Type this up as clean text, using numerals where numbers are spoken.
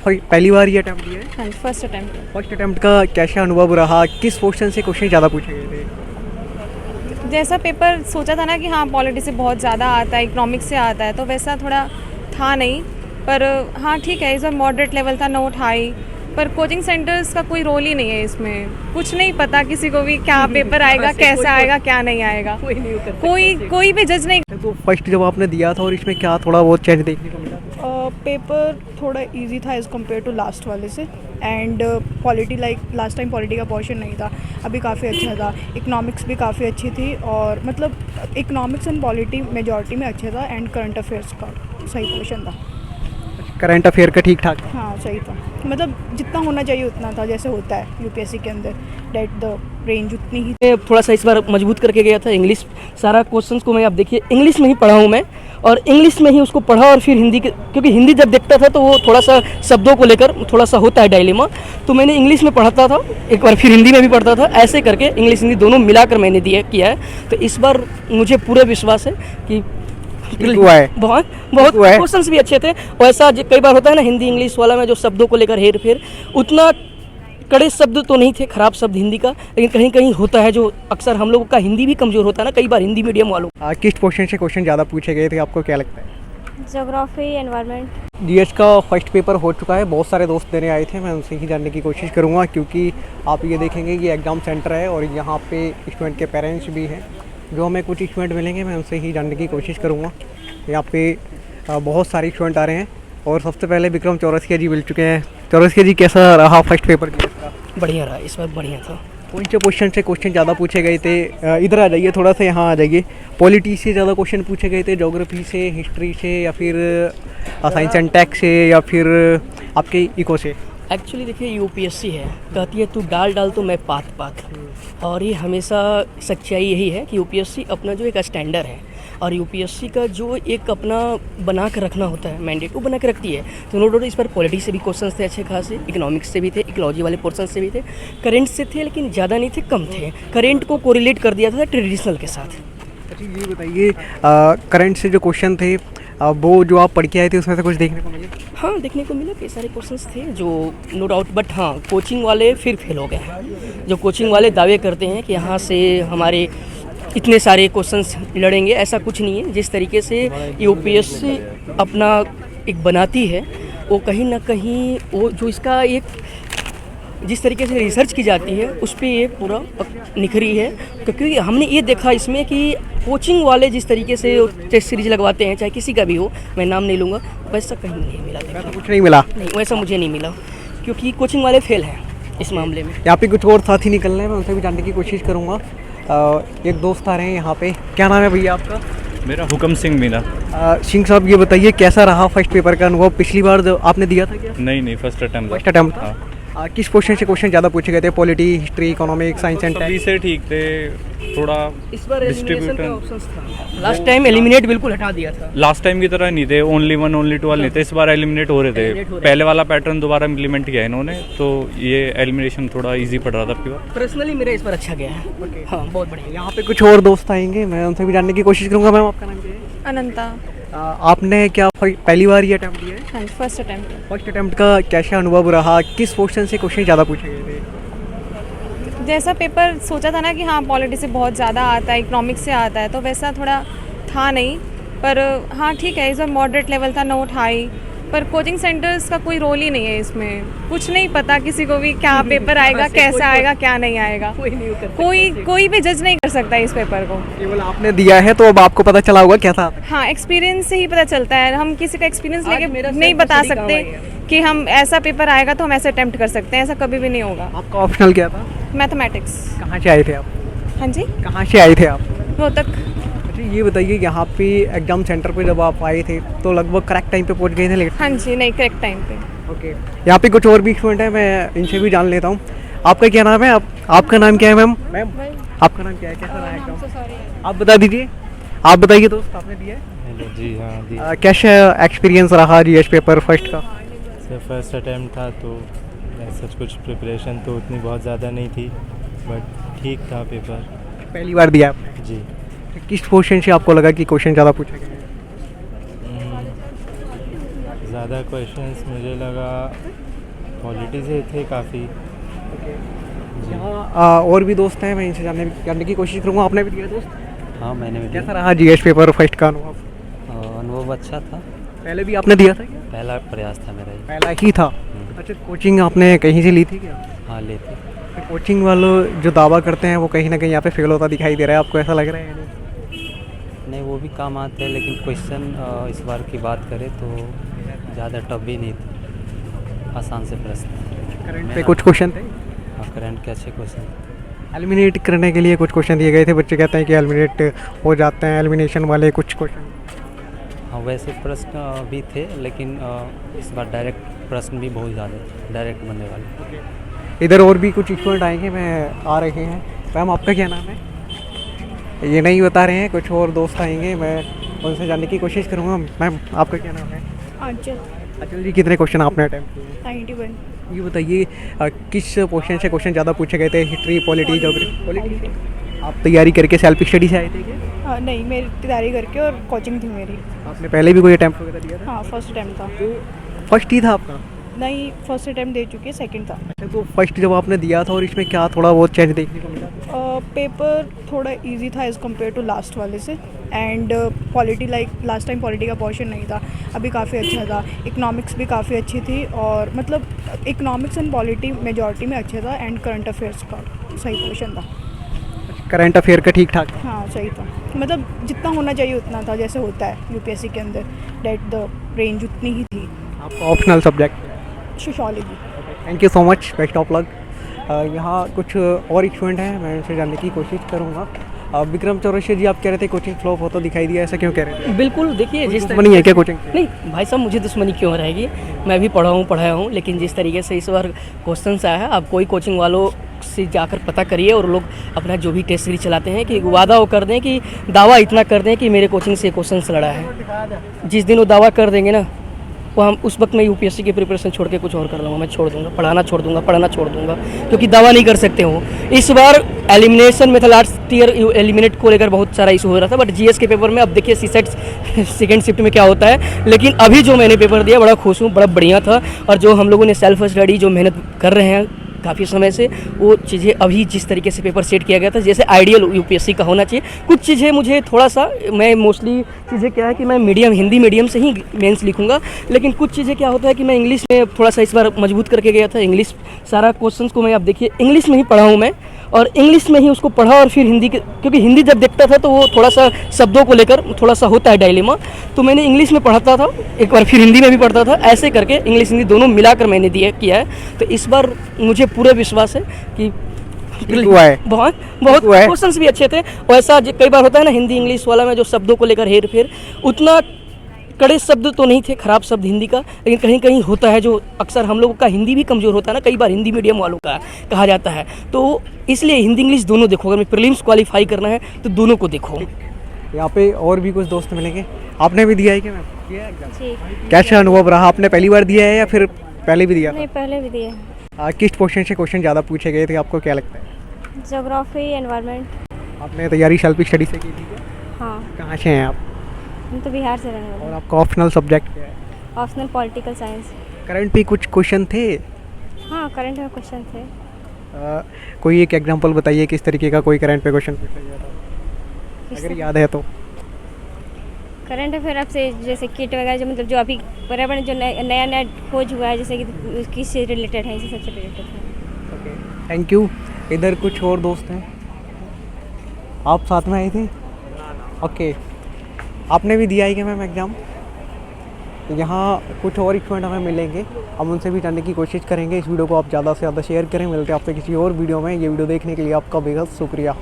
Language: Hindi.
पहली बार ये अटेम्प्ट दिया है? हाँ जी, फर्स्ट अटेम्प्ट। फर्स्ट अटेम्प्ट का कैसा अनुभव रहा? किस पोर्शन से क्वेश्चन ज़्यादा पूछे गए थे? जैसा पेपर सोचा था ना कि हाँ पॉलिटी से बहुत ज़्यादा आता है, इकोनॉमिक्स से आता है, तो वैसा थोड़ा था नहीं। पर हाँ ठीक है, इस बार मॉडरेट लेवल था, नोट हाई। पर कोचिंग सेंटर्स का कोई रोल ही नहीं है इसमें। कुछ नहीं पता किसी को भी क्या पेपर आएगा, कैसा आएगा, क्या नहीं आएगा। कोई भी जज नहीं। तो फर्स्ट जब आपने दिया था और इसमें क्या थोड़ा बहुत चेंज देखने को मिला? पेपर थोड़ा इजी था एज़ कम्पेयर टू लास्ट वाले से। And polity like last time polity का पोर्शन नहीं था, अभी काफ़ी अच्छा था। इकोनॉमिक्स भी काफ़ी अच्छी थी, और मतलब इकोनॉमिक्स एंड पॉलिटी मेजॉरिटी में अच्छे था। एंड करंट अफेयर्स का सही पोर्शन था। करंट अफेयर का ठीक ठाक? हाँ सही था, मतलब जितना होना चाहिए उतना था, जैसे होता है यूपीएससी के अंदर। डेट द रेंज उतनी ही। मैं थोड़ा सा इस बार मजबूत करके गया था। इंग्लिश सारा क्वेश्चंस को मैं आप देखिए इंग्लिश में ही पढ़ा हूँ मैं, और इंग्लिश में ही उसको पढ़ा, और फिर हिंदी के, क्योंकि हिंदी जब देखता था तो वो थोड़ा सा शब्दों को लेकर थोड़ा सा होता है डायलेमा, तो मैंने इंग्लिश में पढ़ता था एक बार, फिर हिंदी में भी पढ़ता था। ऐसे करके इंग्लिश हिंदी दोनों मिलाकर मैंने किया है। तो इस बार मुझे पूरा विश्वास है कि हुआ है। बहुत क्वेश्चंस भी अच्छे थे। और ऐसा कई बार होता है ना हिंदी इंग्लिश वाला में, जो शब्दों को लेकर हेर फेर, उतना कड़े शब्द तो नहीं थे, खराब शब्द हिंदी का, लेकिन कहीं कहीं होता है जो अक्सर हम लोगों का हिंदी भी कमज़ोर होता है ना कई बार हिंदी मीडियम वालों। किस पोर्शन से क्वेश्चन ज़्यादा पूछे गए थे, आपको क्या लगता है? Geography, environment. जीएस का फर्स्ट पेपर हो चुका है, बहुत सारे दोस्त देने आए थे, मैं उनसे ही जानने की कोशिश करूँगा, क्योंकि आप ये देखेंगे कि एग्ज़ाम सेंटर है और यहाँ पे स्टूडेंट के पेरेंट्स भी हैं। जो हमें कुछ स्टूडेंट मिलेंगे मैं उनसे ही जानने की कोशिश करूँगा। यहाँ पे बहुत सारे स्टूडेंट आ रहे हैं, और सबसे पहले विक्रम चौरसिया जी मिल चुके हैं। चौरसिया जी, कैसा रहा फर्स्ट पेपर जीएस का? बढ़िया रहा, इस बार बढ़िया था। कौन से क्वेश्चन से क्वेश्चन ज़्यादा पूछे गए थे? इधर आ जाइए, थोड़ा सा यहाँ आ जाइए। पॉलिटी से ज़्यादा क्वेश्चन पूछे गए थे, ज्योग्राफी से, हिस्ट्री से, या फिर साइंस एंड टेक से, या फिर आपके इको से? एक्चुअली देखिए यूपीएससी है, कहती है तू डाल तो मैं पात, और ये हमेशा सच्चाई यही है कि यूपीएससी अपना जो एक स्टैंडर्ड है, और यूपीएससी का जो एक अपना बना कर रखना होता है मैंडेट, वो बना कर रखती है। तो नो डाउट इस पर पॉलिटिक्स से भी क्वेश्चंस थे अच्छे खासे, इकोनॉमिक्स से भी थे, इकोलॉजी वाले पोर्शन से भी थे, करेंट से थे, लेकिन ज़्यादा नहीं थे, कम थे। करेंट को कोरिलेट कर दिया था ट्रेडिशनल के साथ। अच्छा ये बताइए, करंट से जो क्वेश्चन थे वो जो आप पढ़ के आए थे उसमें से कुछ देखने को मिले? हाँ देखने को मिला, कई सारे क्वेश्चंस थे जो नो डाउट, बट हाँ कोचिंग वाले फिर फेल हो गए हैं। जो कोचिंग वाले दावे करते हैं कि यहाँ से हमारे इतने सारे क्वेश्चंस लड़ेंगे, ऐसा कुछ नहीं है। जिस तरीके से यूपीएससी अपना एक बनाती है, वो कहीं ना कहीं वो जो इसका एक जिस तरीके से रिसर्च की जाती है उस पर ये पूरा निखरी है। क्योंकि हमने ये देखा इसमें कि कोचिंग वाले जिस तरीके से टेस्ट सीरीज लगवाते हैं, चाहे किसी का भी हो, मैं नाम नहीं लूँगा, वैसा कहीं नहीं मिला। वैसा कुछ नहीं मिला? नहीं, वैसा मुझे नहीं मिला, क्योंकि कोचिंग वाले फेल हैं इस मामले में। यहाँ पे कुछ और साथी निकल रहे हैं, मैं उनसे भी जानने की कोशिश करूँगा। एक दोस्त आ रहे हैं यहाँ पे। क्या नाम है भैया आपका? मेरा हुक्म सिंह मीना। सिंह साहब, ये बताइए कैसा रहा फर्स्ट पेपर का अनुभव? पिछली बार जो आपने दिया था क्या? नहीं फर्स्ट फर्स्ट अटेम्प्ट था। किस क्वेश्चन से क्वेश्चन ज़्यादा पूछे गए थे? Polity, history, economics, science and सभी से ठीक थे, थोड़ा इस बार एलिमिनेशन का ऑप्शंस था। लास्ट टाइम एलिमिनेट बिल्कुल हटा दिया था। लास्ट टाइम की तरह नहीं थे, ओनली 1 ओनली 12 नहीं थे, इस बार एलिमिनेट हो रहे थे। पहले वाला पैटर्न दोबारा इम्प्लीमेंट किया है इन्होंने, तो ये एलिमिनेशन थोड़ा इजी पड़ रहा था आपकी बार। पर्सनली मेरा इस बार अच्छा गया है। हाँ बहुत बढ़िया। यहाँ पे कुछ और दोस्त आएंगे, मैं उनसे भी जानने की कोशिश करूँगा। मैम आपका नाम क्या है? अनंता। आपने क्या पहली बार ये अटेम्प्ट दिया है? हाँ जी, फर्स्ट अटेम्प्ट। फर्स्ट अटेम्प्ट का कैसा अनुभव रहा? किस पोर्शन से क्वेश्चन ज़्यादा पूछे गए थे? जैसा पेपर सोचा था ना कि हाँ पॉलिटी से बहुत ज़्यादा आता है, इकोनॉमिक्स से आता है, तो वैसा थोड़ा था नहीं। पर हाँ ठीक है, इस बार मॉडरेट लेवल था, नोट हाई। पर कोचिंग सेंटर्स का कोई रोल ही नहीं है इसमें। कुछ नहीं पता किसी को भी क्या पेपर आएगा, कैसा आएगा, क्या नहीं आएगा। कोई भी जज नहीं कर सकता इस पेपर को। केवल आपने दिया है तो अब आपको पता चला होगा कैसा? हाँ, एक्सपीरियंस से ही पता चलता है। हम किसी का एक्सपीरियंस लेके नहीं बता सकते कि हम ऐसा पेपर आएगा तो हम ऐसे अटेम्प्ट कर सकते हैं, ऐसा कभी भी नहीं होगा। आपका ऑप्शनल क्या था? मैथमेटिक्स। कहाँ से आए थे आप? हाँ जी, कहाँ से आए थे आप? रोहतक। अच्छा ये बताइए, यहाँ पे एग्जाम सेंटर पे जब आप आए थे तो लगभग करेक्ट टाइम पे पहुँच गए थे? लेट? हाँ जी, नहीं करेक्ट टाइम पे। ओके, यहाँ पे कुछ और भी स्टूडेंट है, मैं इनसे भी जान लेता हूँ। आपका क्या नाम है? आपका नाम क्या है मैम? मैम आपका नाम क्या है? कैसा रहा एग्जाम? आप बता दीजिए। आप बताइए दोस्त, आपने दिया है? हेलो जी, हाँ दी। कैसा एक्सपीरियंस रहा जीएस पेपर फर्स्ट का? सर फर्स्ट अटैम्प्ट था तो सच कुछ प्रिपरेशन तो उतनी बहुत ज़्यादा नहीं थी, बट ठीक था पेपर। पहली बार दिया आपने? जी। किस क्वेश्चन से आपको लगा कि क्वेश्चन ज़्यादा पूछे गए? ज़्यादा क्वेश्चंस मुझे लगा पॉलिटी से थे काफ़ी। यहाँ और भी दोस्त हैं, मैं इनसे जानने की कोशिश करूँगा। आपने भी दिया दोस्त? हाँ मैंने भी दिया। कैसा रहा जीएस पेपर फर्स्ट का अनुभव? अनुभव अच्छा था। पहले भी आपने दिया था क्या? पहला प्रयास था मेरा ये। पहला ही था। अच्छा, कोचिंग आपने कहीं से ली थी क्या? हाँ लेते। तो कोचिंग वालों जो दावा करते हैं वो कहीं ना कहीं यहाँ पे फेल होता दिखाई दे रहा है, आपको ऐसा लग रहा है या नहीं? नहीं वो भी काम आते हैं, लेकिन क्वेश्चन इस बार की बात करें तो ज़्यादा टफ भी नहीं थे, आसान से प्रश्न। करंट पे कुछ क्वेश्चन थे? हाँ करंट के अच्छे क्वेश्चन। एलिमिनेट करने के लिए कुछ क्वेश्चन दिए गए थे, बच्चे कहते हैं कि एलिमिनेट हो जाते हैं एलिमिनेशन वाले कुछ क्वेश्चन। हाँ वैसे प्रश्न भी थे, लेकिन इस बार डायरेक्ट प्रश्न भी बहुत ज़्यादा थे, डायरेक्ट बनने वाले। इधर और भी कुछ स्टूडेंट आएंगे, मैं आ रहे हैं। मैम आपका क्या नाम है? ये नहीं बता रहे हैं, कुछ और दोस्त आएंगे, मैं उनसे जानने की कोशिश करूँगा। मैम आपका क्या नाम है? आंचल। अचल जी, कितने क्वेश्चन आपने अटैम्प्ट किए? 91। ये बताइए किस पोर्शन से क्वेश्चन ज़्यादा पूछे गए थे? History, polity, geography? पॉलिटी। आप तैयारी करके सेल्फ स्टडी से आए थे क्या? नहीं, मेरी तैयारी करके और कोचिंग थी मेरी। आपने पहले भी कोई अटैम्प्ट वगैरह दिया था? हाँ फर्स्ट अटैम्प्ट था। फर्स्ट ही था आपका? नहीं फर्स्ट अटैम्प्ट दे चुकी है, सेकंड था। अच्छा, तो फर्स्ट जब आपने दिया था और इसमें क्या थोड़ा बहुत चेंज देखने को मिला? पेपर थोड़ा इजी था एज़ कम्पेयर टू लास्ट वाले से। And polity last time polity का पोर्शन नहीं था, अभी काफ़ी अच्छा था। इकोनॉमिक्स भी काफ़ी अच्छी थी, और मतलब इकोनॉमिक्स एंड पॉलिटी मेजॉरिटी में अच्छा था, एंड करंट अफेयर्स का सही पोर्शन था। करंट अफेयर का ठीक ठाक? हाँ सही था, मतलब जितना होना चाहिए उतना था, जैसे होता है यूपीएससी के अंदर, डेट द रेंज उतनी ही थी। आपका optional subject? Sociology. Thank you so much, best of luck. यहाँ कुछ और स्टूडेंट हैं, मैं उनसे जानने की कोशिश करूँगा। विक्रम चौरसिया जी, आप कह रहे थे कोचिंग फ्लॉप होता दिखाई दिया, ऐसा क्यों कह रहे थे? बिल्कुल, देखिए जिस दुश्मनी है क्या कोचिंग? नहीं भाई साहब, मुझे दुश्मनी क्यों रहेगी? मैं भी पढ़ाया हूँ, लेकिन जिस तरीके से इस बार क्वेश्चन आया है, आप कोई कोचिंग वालों से जाकर पता करिए, और लोग अपना जो भी टेस्ट सीरीज चलाते हैं कि वादा वो कर दें, कि दावा इतना कर दें कि मेरे कोचिंग से क्वेश्चन लड़ा है। जिस दिन वो दावा कर देंगे ना, वो हम उस वक्त मैं यूपीएससी की प्रिपरेशन छोड़ के कुछ और कर लूँगा। मैं छोड़ दूंगा, पढ़ाना छोड़ दूंगा, क्योंकि दावा नहीं कर सकते हो। इस बार एलिमिनेशन में था, लास्ट ईयर एलिमिनेट को लेकर बहुत सारा इशू हो रहा था, बट जीएस के पेपर में अब देखिए सीसेट सेकेंड शिफ्ट में क्या होता है। लेकिन अभी जो मैंने पेपर दिया बड़ा खुश हूँ, बड़ा बढ़िया था। और जो हम लोगों ने सेल्फ स्टडी जो मेहनत कर रहे हैं काफ़ी समय से, वो चीज़ें अभी जिस तरीके से पेपर सेट किया गया था, जैसे आइडियल यूपीएससी का होना चाहिए। कुछ चीज़ें मुझे थोड़ा सा, मैं मोस्टली चीज़ें क्या है कि मैं हिंदी मीडियम से ही मेंस लिखूंगा, लेकिन कुछ चीज़ें क्या होता है कि मैं इंग्लिश में थोड़ा सा इस बार मजबूत करके गया था। इंग्लिश सारा क्वेश्चन को मैं, अब देखिए इंग्लिश में ही पढ़ा हूँ मैं, और इंग्लिश में ही उसको पढ़ा, और फिर हिंदी के, क्योंकि हिंदी जब देखता था तो वो थोड़ा सा शब्दों को लेकर थोड़ा सा होता है डायलेमा, तो मैंने इंग्लिश में पढ़ता था एक बार, फिर हिंदी में भी पढ़ता था, ऐसे करके इंग्लिश हिंदी दोनों मिलाकर मैंने किया है। तो इस बार मुझे पूरा विश्वास है कि बहुत क्वेश्चंस भी अच्छे थे। वैसा कई बार होता है ना हिंदी इंग्लिश वाला में, जो शब्दों को लेकर हेर फेर, उतना कड़े शब्द तो नहीं थे, खराब शब्द हिंदी का, लेकिन कहीं कहीं होता है, जो अक्सर हम लोगों का हिंदी भी कमज़ोर होता है ना, कई बार हिंदी मीडियम वालों का कहा जाता है। तो इसलिए हिंदी इंग्लिश दोनों देखो, अगर मैं प्रीलिम्स क्वालिफाई करना है तो दोनों को देखो। यहाँ पे और भी कुछ दोस्त मिलेंगे। आपने भी दिया है क्या मैम? जी, कैसा अनुभव रहा? आपने पहली बार दिया है या फिर पहले भी दिया था? नहीं पहले भी दिए। किस पोर्शन से क्वेश्चन ज़्यादा पूछे गए थे, आपको क्या लगता है? Geography, environment. आपने तैयारी सेल्फ स्टडी से की थी क्या? हाँ, कहाँ से हैं आप? हम तो बिहार से रहने वाले। और आपका ऑप्शनल सब्जेक्ट क्या है? Optional political science. करंट पे कुछ क्वेश्चन थे? हाँ, करंट में क्वेश्चन थे। कोई एक एग्जांपल बताइए किस तरीके का कोई करंट पे क्वेश्चन पूछा गया था, अगर याद है तो। करंट अफेयर आपसे जैसे किट वगैरह, जो मतलब जो अभी पर्यावरण जो नया नया खोज हुआ है, जैसे कि किससे रिलेटेड है, इसी सबसे रिलेटेड है। Okay, thank you. इधर कुछ और दोस्त हैं, आप साथ में आए थे? ओके, आपने भी दिया है क्या मैम एग्ज़ाम? यहाँ कुछ और स्टूडेंट हमें मिलेंगे, हम उनसे भी जानने की कोशिश करेंगे। इस वीडियो को आप ज़्यादा से ज़्यादा शेयर करें। मिलते हैं आपसे किसी और वीडियो में। ये वीडियो देखने के लिए आपका बेहद शुक्रिया।